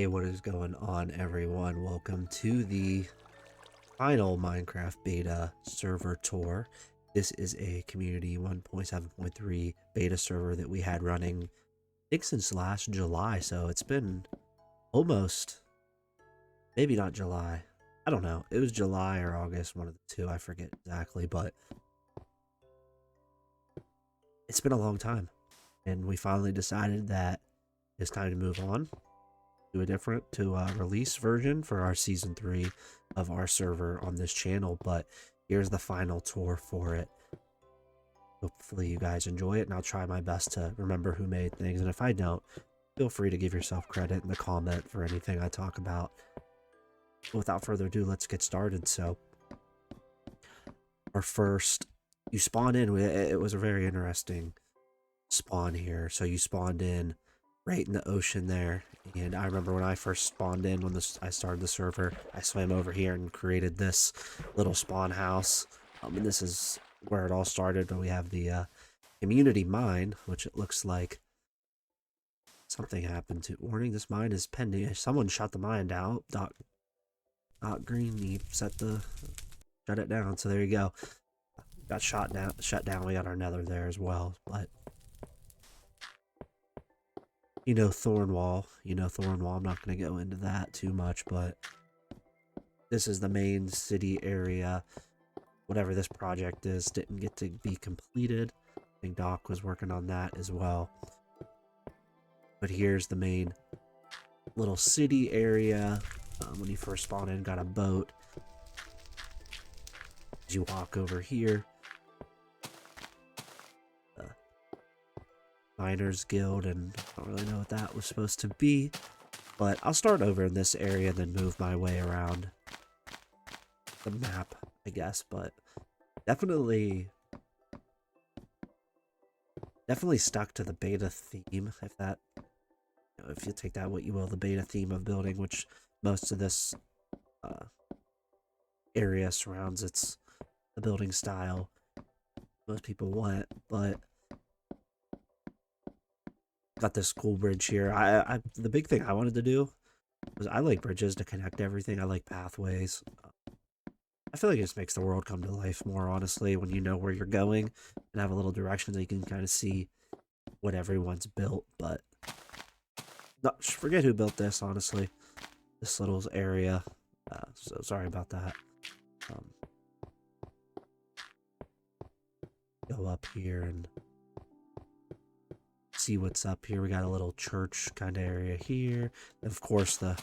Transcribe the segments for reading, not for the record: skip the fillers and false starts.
Hey, what is going on, everyone? Welcome to the final Minecraft beta server tour. This is a community 1.7.3 beta server that we had running, I think, since last July, so it's been almost, maybe not July. I don't know. It was July or August, one of the two. I forget exactly, but it's been a long time. And we finally decided that it's time to move on to a release version for our season 3 of our server on this channel. But here's the final tour for it. Hopefully you guys enjoy it, and I'll try my best to remember who made things, and if I don't, feel free to give yourself credit in the comment for anything I talk about. Without further ado, let's get started. So our first, you spawn in, it was a very interesting spawn here. So you spawned in right in the ocean there, and I remember when I first spawned in, when I started the server, I swam over here and created this little spawn house, and this is where it all started. But we have the community mine, which it looks like something happened to. Warning, this mine is pending. Someone shut the mine down. Dot green, you shut it down. So there you go. Got shut down. We got our nether there as well, but Thornwall. I'm not going to go into that too much, but this is the main city area. Whatever this project is didn't get to be completed. I think Doc was working on that as well. But here's the main little city area. When you first spawn in, got a boat. As you walk over here, Miners Guild, and I don't really know what that was supposed to be, but I'll start over in this area and then move my way around the map, I guess. But definitely stuck to the beta theme, if you take that what you will, the beta theme of building, which most of this area surrounds. It's the building style most people want, but got this cool bridge here. The big thing I wanted to do was I like bridges to connect everything. I like pathways. I feel like it just makes the world come to life more, honestly, when you know where you're going and have a little direction that you can kind of see what everyone's built. But forget who built this, honestly. This little area. So sorry about that. Go up here and see what's up here. We got a little church kind of area here. And of course, the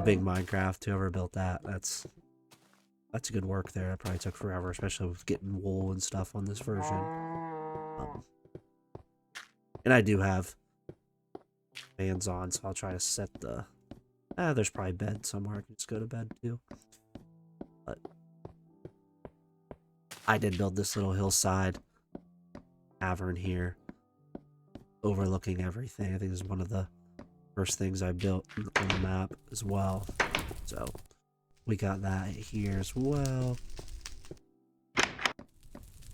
big Minecraft. Whoever built that, that's good work there. That probably took forever, especially with getting wool and stuff on this version. And I do have fans on, so I'll try to set the. There's probably bed somewhere. I can just go to bed too. But I did build this little hillside cavern here, overlooking everything. I think this is one of the first things I built on the map as well. So we got that here as well.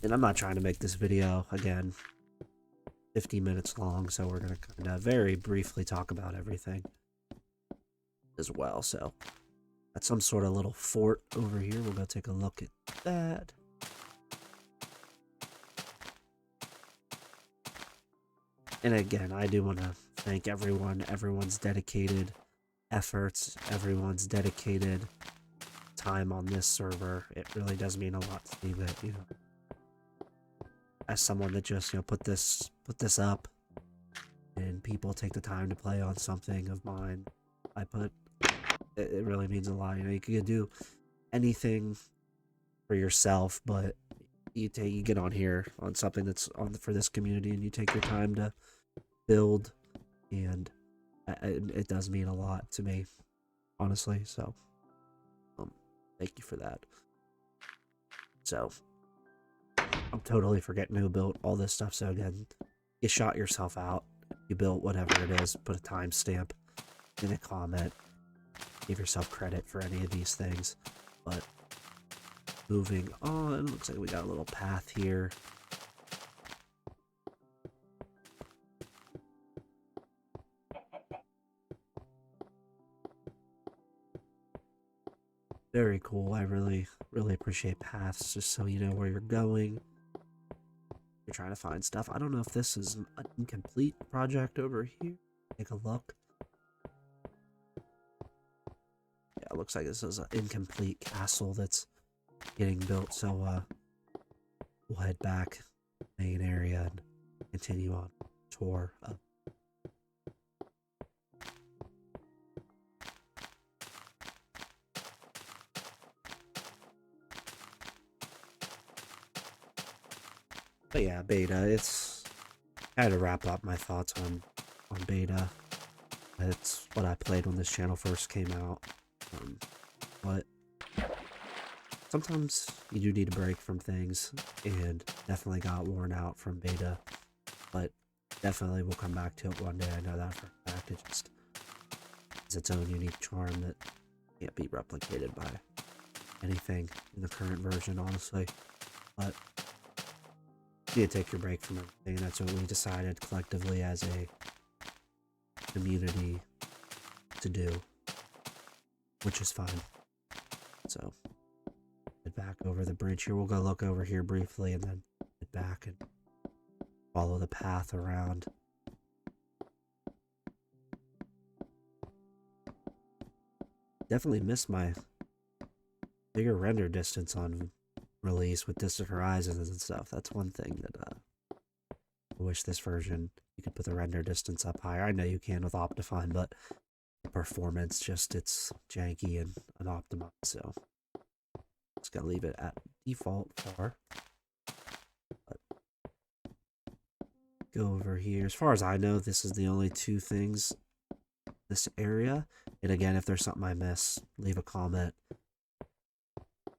And I'm not trying to make this video, again, 50 minutes long, so we're going to kind of very briefly talk about everything as well. So that's some sort of little fort over here. We'll go take a look at that. And again, I do want to thank everyone's dedicated efforts, everyone's dedicated time on this server. It really does mean a lot to me that, as someone that just, put this up and people take the time to play on something of mine, it really means a lot. You can do anything for yourself, but you get on here on something that's for this community, and you take your time to build, and it does mean a lot to me, honestly. So thank you for that. So I'm totally forgetting who built all this stuff. So again, you shot yourself out. You built whatever it is. Put a timestamp in a comment. Give yourself credit for any of these things. But moving on, looks like we got a little path here. Very cool. I really, really appreciate paths just so you know where you're going. You're trying to find stuff. I don't know if this is an incomplete project over here. Take a look. Yeah, it looks like this is an incomplete castle that's getting built. So we'll head back main area and continue on tour of. But yeah, beta. It's kind of wrap up my thoughts on beta. It's what I played when this channel first came out. But sometimes you do need a break from things, and definitely got worn out from beta. But definitely we'll come back to it one day. I know that for a fact. It just has its own unique charm that can't be replicated by anything in the current version, honestly. But you need to take your break from everything, and that's what we decided collectively as a community to do, which is fine. So head back over the bridge here. We'll go look over here briefly and then head back and follow the path around. Definitely missed my bigger render distance on release with distant horizons and stuff. That's one thing that I wish this version you could put the render distance up higher. I know you can with Optifine, but the performance just it's janky and unoptimized, so just gotta leave it at default far. But go over here. As far as I know, this is the only two things this area. And again, if there's something I miss, leave a comment.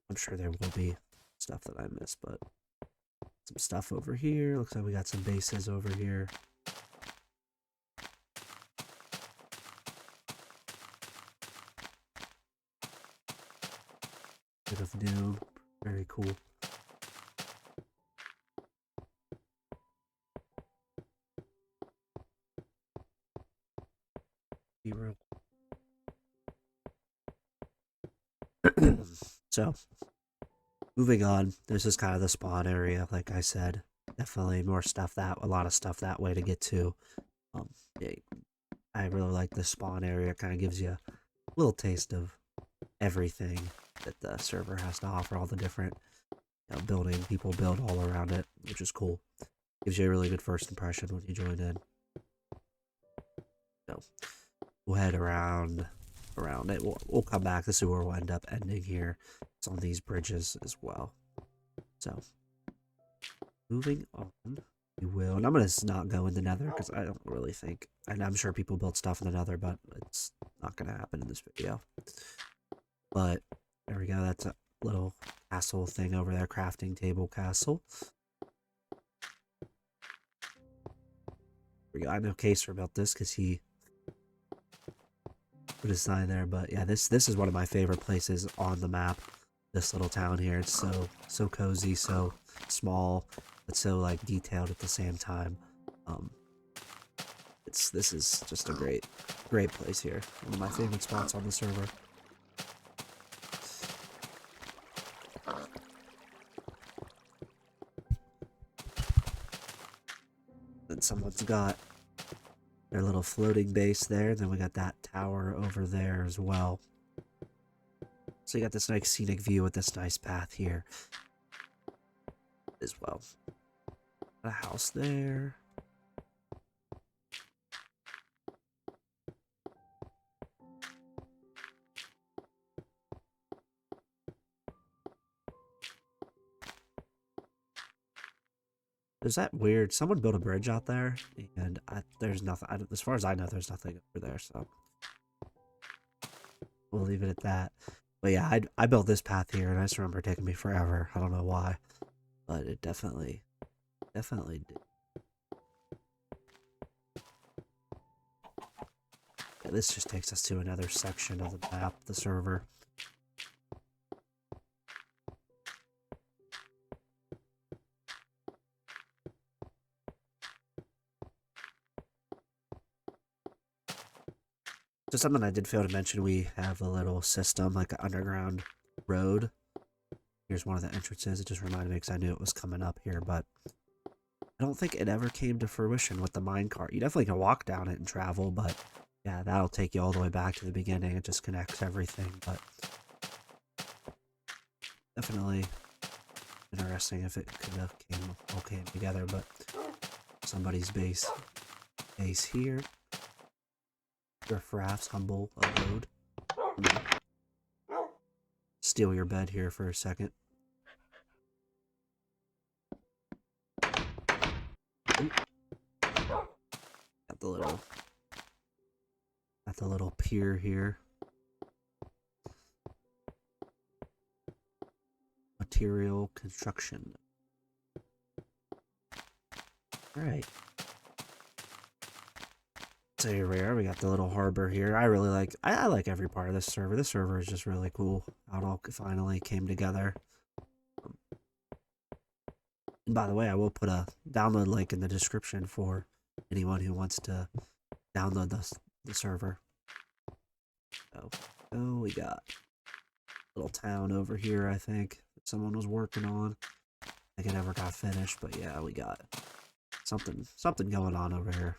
I'm sure there will be stuff that I missed, but some stuff over here. Looks like we got some bases over here. Bit of doom. Very cool. Be real. So, moving on. This is kind of the spawn area, like I said. Definitely more stuff a lot of stuff that way to get to. Yeah, I really like this spawn area. It kind of gives you a little taste of everything that the server has to offer. All the different building people build all around it, which is cool. Gives you a really good first impression when you join in. So we'll head around it. We'll come back. This is where we'll end up ending here. It's on these bridges as well. So moving on, we will. And I'm gonna not go in the Nether because I don't really think. And I'm sure people build stuff in the Nether, but it's not gonna happen in this video. But there we go. That's a little castle thing over there, crafting table castle. There we go. I know Kaser built this because he put his sign there. But yeah, this is one of my favorite places on the map. This little town here. It's so cozy, so small, but so like detailed at the same time. This is just a great place here. One of my favorite spots on the server. Then someone's got their little floating base there. Then we got that tower over there as well. So you got this nice scenic view with this nice path here as well. A house there. There's that weird. Someone built a bridge out there, and there's nothing. As far as I know, there's nothing over there. So we'll leave it at that. But yeah, I built this path here, and I just remember it taking me forever. I don't know why, but it definitely did. Yeah, this just takes us to another section of the map, the server. So something I did fail to mention, we have a little system, like an underground road. Here's one of the entrances. It just reminded me because I knew it was coming up here, but I don't think it ever came to fruition with the minecart. You definitely can walk down it and travel, but yeah, that'll take you all the way back to the beginning. It just connects everything, but definitely interesting if it could have all came together, but somebody's base here. Riffraff's humble abode. Steal your bed here for a second. Ooh. Got the little pier here. Material construction. Alright. So here we are, we got the little harbor here. I really like, I like every part of this server. This server is just really cool. How it all finally came together. And by the way, I will put a download link in the description for anyone who wants to download the server. So we got a little town over here, I think, that someone was working on. I think it never got finished, but yeah, we got something going on over here.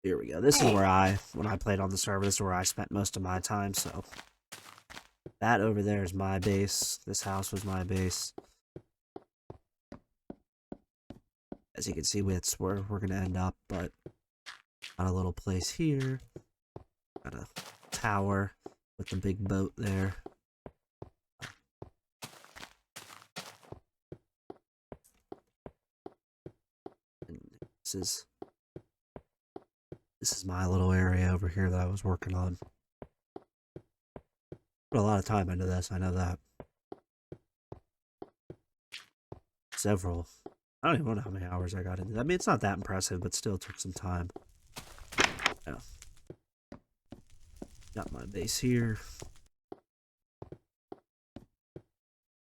Here we go. This is where when I played on the server, this is where I spent most of my time, so. That over there is my base. This house was my base. As you can see, it's where we're going to end up, but got a little place here. Got a tower with the big boat there. And this is my little area over here that I was working on. Put a lot of time into this, I know that. Several. I don't even know how many hours I got into that. I mean, it's not that impressive, but still took some time. Yeah. Got my base here.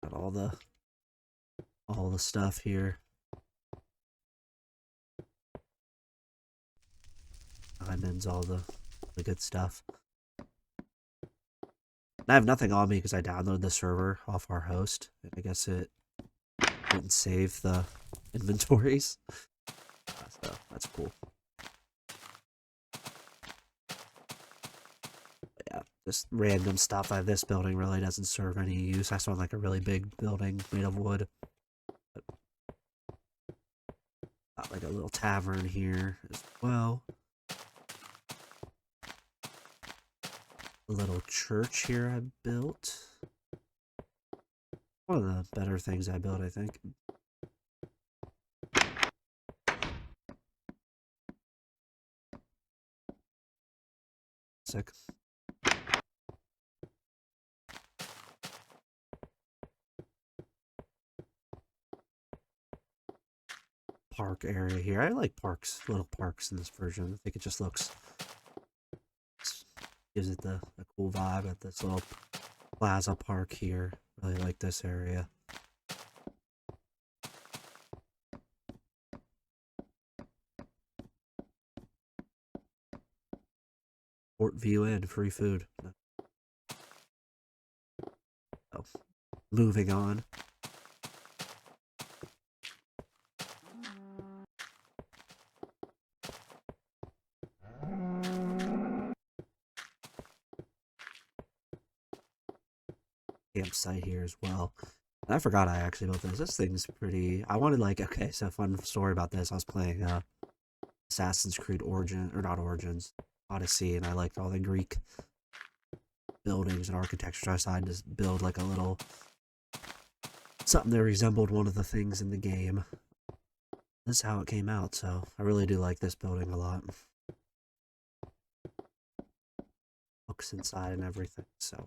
Got all the stuff here. Diamonds, all the good stuff. I have nothing on me because I downloaded the server off our host. I guess it didn't save the inventories. So that's cool. But yeah, just random stuff. This building really doesn't serve any use. I saw like a really big building made of wood. But got like a little tavern here as well. A little church here I built. One of the better things I built, I think. Sick. Park area here. I like parks, little parks in this version. I think it just gives it the cool vibe at this little plaza park here. Really like this area. Port View Inn, free food. Oh, moving on. Campsite here as well. And I forgot I actually built this. This thing's pretty. I wanted okay, so fun story about this. I was playing Assassin's Creed Origins, Odyssey, and I liked all the Greek buildings and architecture. So I decided to build like a little something that resembled one of the things in the game. This is how it came out. So I really do like this building a lot. Books inside and everything. So.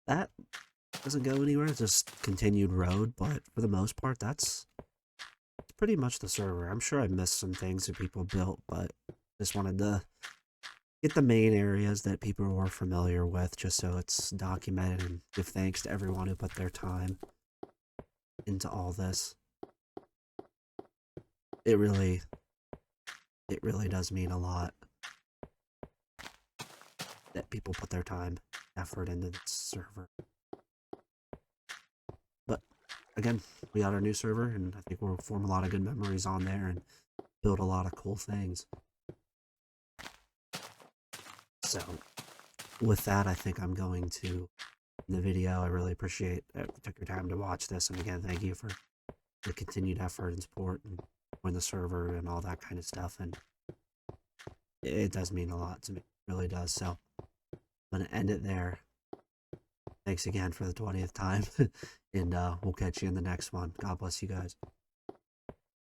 That doesn't go anywhere, it's just continued road, but for the most part, that's pretty much the server. I'm sure I missed some things that people built, but just wanted to get the main areas that people were familiar with, just so it's documented, and give thanks to everyone who put their time into all this. It really does mean a lot that people put their time, effort into this server. But again, we got our new server, and I think we'll form a lot of good memories on there and build a lot of cool things. So with that, I think I'm going to end the video. I really appreciate that you took your time to watch this, and again, thank you for the continued effort and support and join the server and all that kind of stuff. And it does mean a lot to me, it really does. So I'm gonna end it there. Thanks again for the 20th time, and we'll catch you in the next one. God bless you guys.